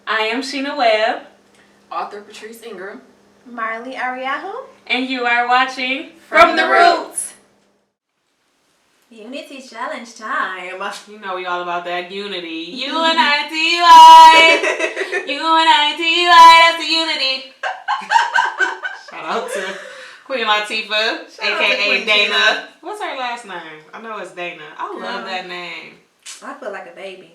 I am Sheena Webb. Author Patrice Ingram. Marley Ariahu. And you are watching From the Roots. Unity Challenge time. You know we all about that unity. UNITY. UNITY. That's the unity. Shout out to Queen Latifah, a.k.a. Dana. What's her last name? I know it's Dana. I love that name. I feel like a baby.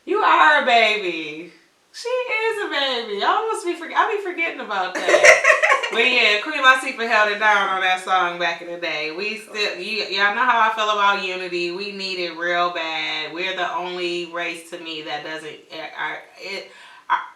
You are a baby. She is a baby. I be forgetting about that. But yeah, Queen Latifah held it down on that song back in the day. We still, y'all know how I feel about unity. We need it real bad. We're the only race to me that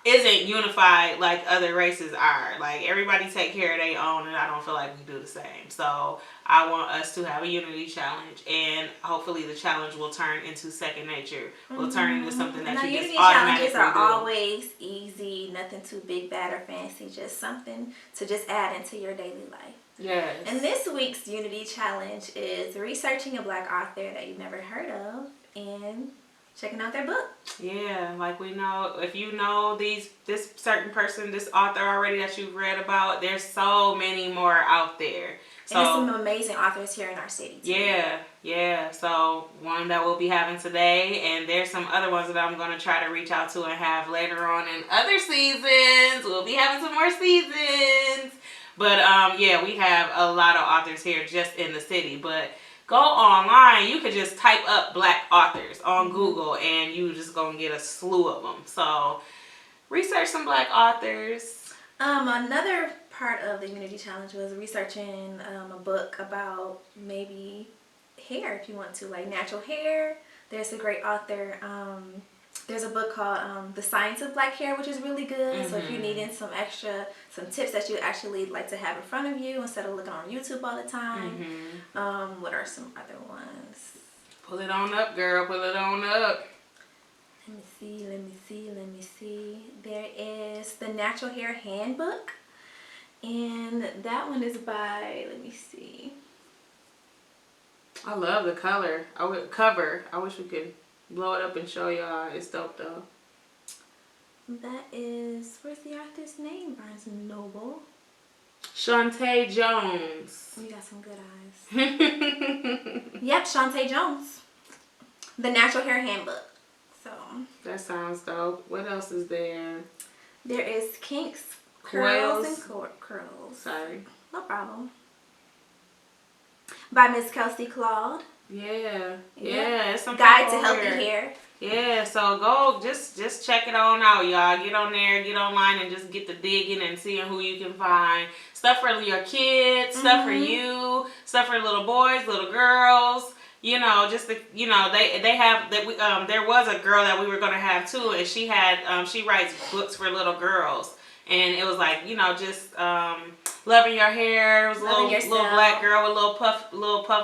isn't unified like other races are. Like everybody take care of their own, and I don't feel like we do the same. So I want us to have a unity challenge, and hopefully the challenge will turn into second nature. Will turn into something that you just automatically do. Unity challenges are always easy, nothing too big, bad, or fancy. Just something to just add into your daily life. Yes. And this week's unity challenge is researching a Black author that you've never heard of and checking out their book. Yeah, like we know, if you know this certain person, this author already that you've read about, there's so many more out there. So, and there's some amazing authors here in our city too. Yeah. So one that we'll be having today, and there's some other ones that I'm going to try to reach out to and have later on in other seasons. We'll be having some more seasons. But yeah, we have a lot of authors here just in the city. But go online, you could just type up Black authors on Google, and you just gonna get a slew of them. So research some Black authors. Another part of the Unity Challenge was researching a book about maybe hair, if you want to, like natural hair. There's a great author. There's a book called The Science of Black Hair, which is really good. So if you're needing some tips that you actually like to have in front of you instead of looking on YouTube all the time. What are some other ones? Pull it on up, girl. Pull it on up. Let me see. There is The Natural Hair Handbook. And that one is by, let me see. I love the cover. I wish we could blow it up and show y'all. It's dope though. That is, where's the author's name? Barnes & Noble. Shantae Jones. You got some good eyes. Yep, Shantae Jones. The Natural Hair Handbook. So that sounds dope. What else is there? There is Kinks, Curls, and Curls. Sorry. No problem. By Miss Kelsey Claude. Yeah. It's some Guide to Healthy Hair. Yeah, so go just check it on out, y'all. Get on there, get online, and just get to digging and seeing who you can find. Stuff for your kids, stuff for you, stuff for little boys, little girls. You know, just the, you know, they have that. We there was a girl that we were gonna have too, and she had she writes books for little girls, and it was like, you know, just loving your hair. It was a little black girl with little puff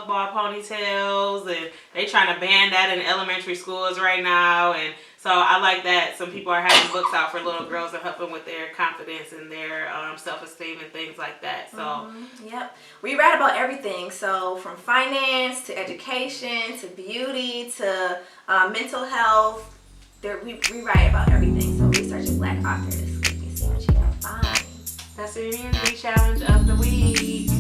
ball ponytails, and they trying to ban that in elementary schools right now. And so I like that some people are having books out for little girls and helping with their confidence and their self-esteem and things like that. So yep, we write about everything. So from finance to education to beauty to mental health, we write about everything. So research a Black author this week and see what you can find. That's the Unity Challenge of the week.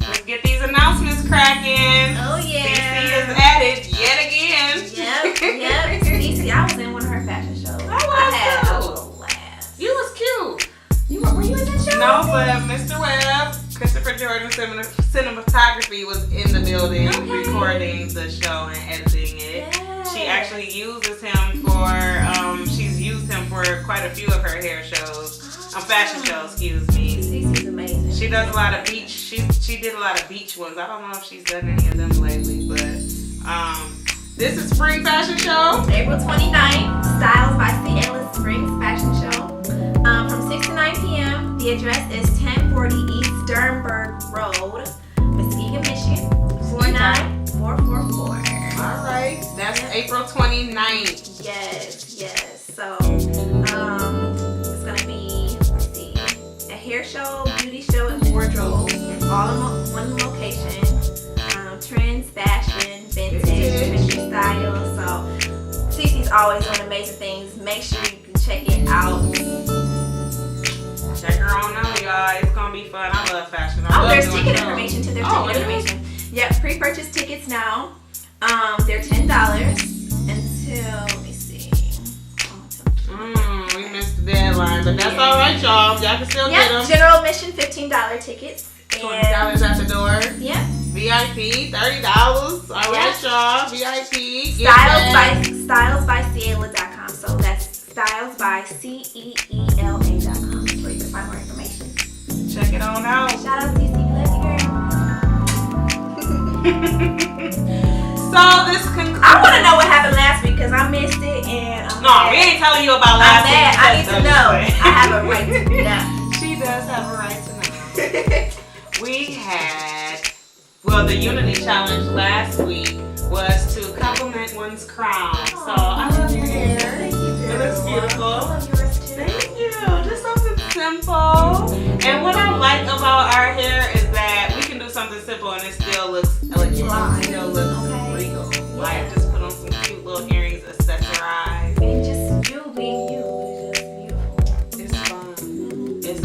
Let's get these announcements cracking. Oh yeah. CC is at it yet again. Yep. CC, I was in one of her fashion shows. I had a blast. You was cute. Were you in that show? No, but Mr. Webb, Christopher Jordan Cinematography was in the building recording the show and editing it. Yes. She actually uses him for, she's used him for quite a few of her hair shows, fashion shows, excuse me. CC's amazing. She does a lot of beach, she did a lot of beach ones. I don't know if she's done any of them lately, but this is Spring Fashion Show. April 29th, Styles by C. Endless Spring Fashion Show. From 6 to 9 p.m. The address is 1040 East Sternberg Road, Muskegon, Michigan, 49444. All right, that's April 29th. Yes. So, it's gonna be, let's see, a hair show, beauty show, and wardrobe, all in one location. vintage, trendy styles. So Cece's always doing amazing things. Make sure you can check it out. Check her on out, y'all. It's gonna be fun. I love fashion. There's ticket information too. There's ticket information. Yep, pre-purchase tickets now. They're $10 until, let me see. We missed the deadline, but that's all right, y'all. Y'all can still get them. General admission $15 tickets. $20 at the door. Yep. VIP $30. All right, y'all. VIP. Stylesbyciela.com. So that's stylesbyceela.com. That's where you can find more information. Check it on out. Shout out to Cece. Love you, girl. So this concludes. I want to know what happened last week because I missed it and we ain't telling you about last week. I need to know. I have a right to know. She does have a right to know. We had, the Unity Challenge last week was to compliment one's crown. So I love your hair. Thank you, girl. It looks beautiful. I love yours too. Thank you. Just something simple. And what I like about our hair is that we can do something simple and it still looks elegant. It still looks regal. Like just put on some cute little earrings, accessorize. And just you being you is just beautiful. It's fun.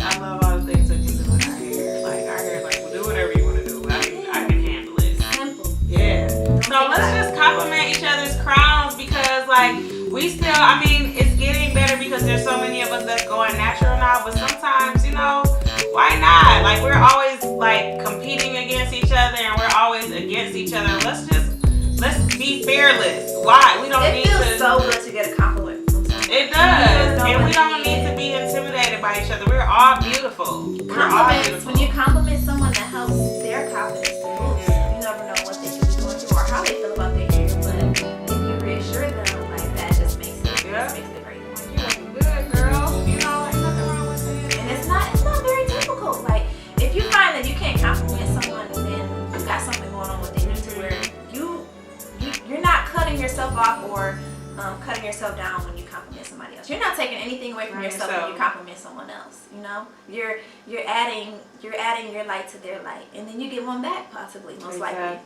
I love all the things we can do with our hair. Like our hair, like do whatever you want to do. I can handle it. Simple. Yeah. So let's just compliment each other's crowns because we still, it's getting better because there's so many of us that's going natural now, but sometimes, why not? Like we're always competing against each other and we're always against each other. Let's be fearless. Why? We don't need to. It feels so good to get a compliment. It does. And we don't need to be intimidated by each other. We're all beautiful. Compliments, when you compliment someone, that helps their confidence to boost. You never know what they could be going through or how they feel about their hair, but if you reassure them, that just makes it great. You're looking good, girl. Ain't nothing wrong with it. And it's not very difficult. Like, if you find that you can't compliment someone, then you got something going on with you to where you're not cutting yourself off or cutting yourself down when you compliment somebody else. You're not taking anything away from yourself when you compliment someone else. You're adding your light to their light, and then you get one back possibly, most likely.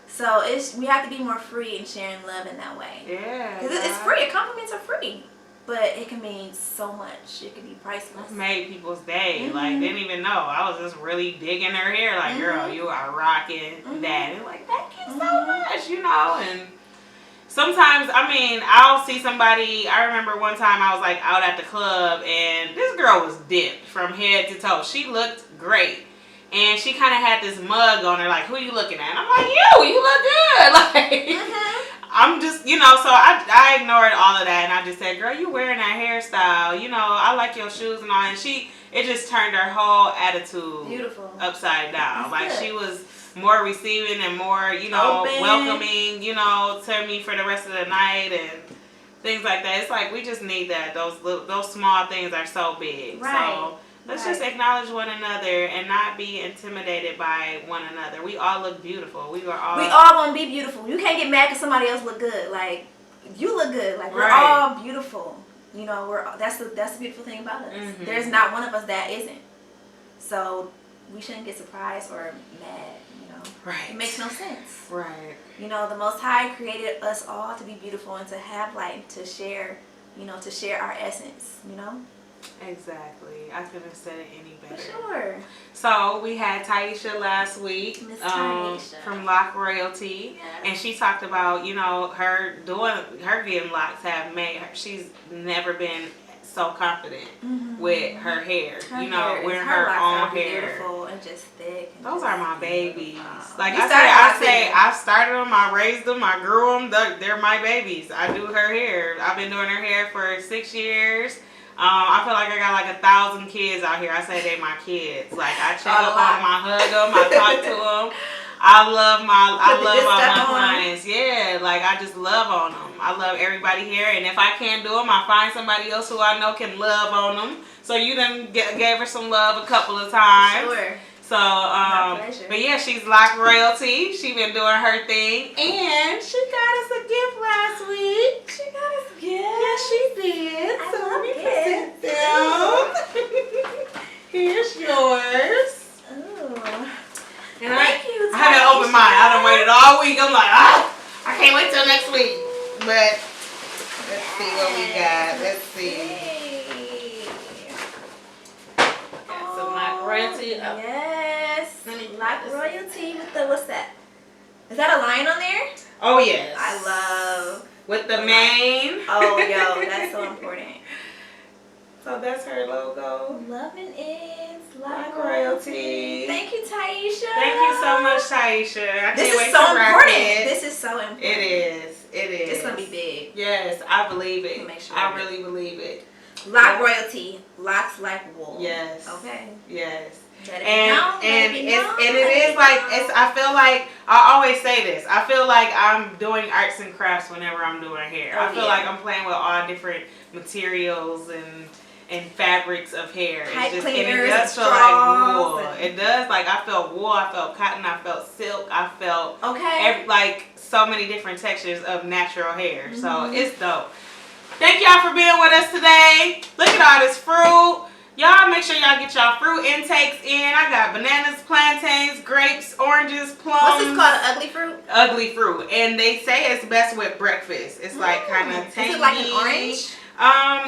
So we have to be more free in sharing love in that way. Yeah. Because it's free. Compliments are free, but it can mean so much. It can be priceless. It made people's day. Like didn't even know. I was just really digging her hair. Like, girl, you are rocking that. And thank you so much. And sometimes, I'll see somebody. I remember one time I was out at the club and this girl was dipped from head to toe. She looked great. And she kind of had this mug on her, like, who you looking at? And I'm like, you look good. I'm just, so I ignored all of that. And I just said, girl, you wearing that hairstyle. I like your shoes and all. And it just turned her whole attitude upside down. That's good. She was more receiving and more, open. welcoming, to me for the rest of the night and things like that. It's we just need that. Those small things are so big. Right. So let's just acknowledge one another and not be intimidated by one another. We all look beautiful. We all want to be beautiful. You can't get mad because somebody else look good. Like, you look good. Like, we're all beautiful. That's the beautiful thing about us. There's not one of us that isn't. So we shouldn't get surprised or mad. Right. It makes no sense. Right. The Most High created us all to be beautiful and to have light, to share, to share our essence, Exactly. I couldn't have said it any better. For sure. So we had Taisha last week from Lock Royalty, and she talked about her getting locks have made her. She's never been so confident with her hair. Wearing her own hair. Beautiful and just thick. And those are my babies. Wow. Like I started them, I raised them, I grew them. They're my babies. I do her hair. I've been doing her hair for 6 years. I feel like I got 1,000 kids out here. I say they my kids. I check up on them, I hug them, I talk to them. I love all my clients. Yeah, I just love on them. I love everybody here, and if I can't do them, I find somebody else who I know can love on them. So you done gave her some love a couple of times. Sure. So, but yeah, she's Lock Royalty. She been doing her thing, and she got us a gift last week. She got us a gift. Yeah, she did. I So love let me present them. Here's yours. Ooh. And Thank you, I had to open mine. I done waited all week. I'm like, I can't wait till next week. But let's see what we got. Let's see. Got some Black Royalty. Oh. Yes. Let me Black put this- Royalty with the, what's that? Is that a lion on there? Oh yes. I love. With the mane. Oh, yo, that's so important. So that's her logo. Loving is Black Royalty. Thank you, Taisha. Thank you so much, Taisha. I This can't wait is so to rock important. it. This is so important. It is. It is. It's gonna be big. Yes, I believe it. Make sure I really believe it. Black Royalty. Locks like wool. Yes. Okay. Yes. Let it be And known, let and it be it's known, and let it it is be like known. it's. I feel like I always say this. I feel like I'm doing arts and crafts whenever I'm doing hair. Oh, I feel yeah. like I'm playing with all different materials and fabrics of hair. Pipe It's just and cleaners, it does feel straws, like wool. and- It does. Like I felt wool. I felt cotton. I felt silk. I felt Okay. like so many different textures of natural hair. So Mhm. it's dope. Thank y'all for being with us today. Look at all this fruit. Y'all make sure y'all get y'all fruit intakes in. I got bananas, plantains, grapes, oranges, plums. What's this called? An ugly fruit? Ugly fruit. And they say it's best with breakfast. It's like kind of tangy. Is it like an orange?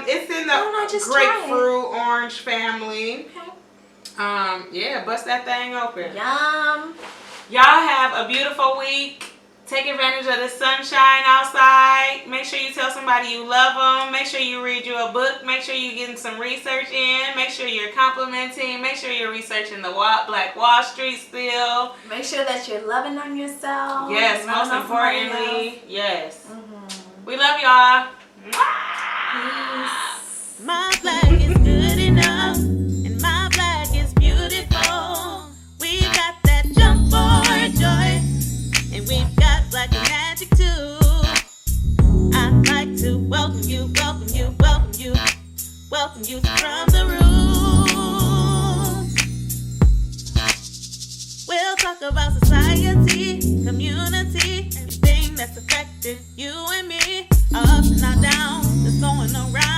It's in the Why don't I just try it? grapefruit orange family. Okay. Yeah, bust that thing open. Yum. Y'all have a beautiful week. Take advantage of the sunshine outside. Make sure you tell somebody you love them. Make sure you read you a book. Make sure you're getting some research in. Make sure you're complimenting. Make sure you're researching the Black Wall Street still. Make sure that you're loving on yourself. Yes, loving most on somebody importantly, yes. else. Mhm. We love y'all. Peace. My black is good enough, and my black is beautiful. We got that jump for joy, and we've got black magic too. I'd like to welcome you, welcome you, welcome you, welcome you from the room. We'll talk about society, community, everything that's affected you and me. Up and not down, that's going around.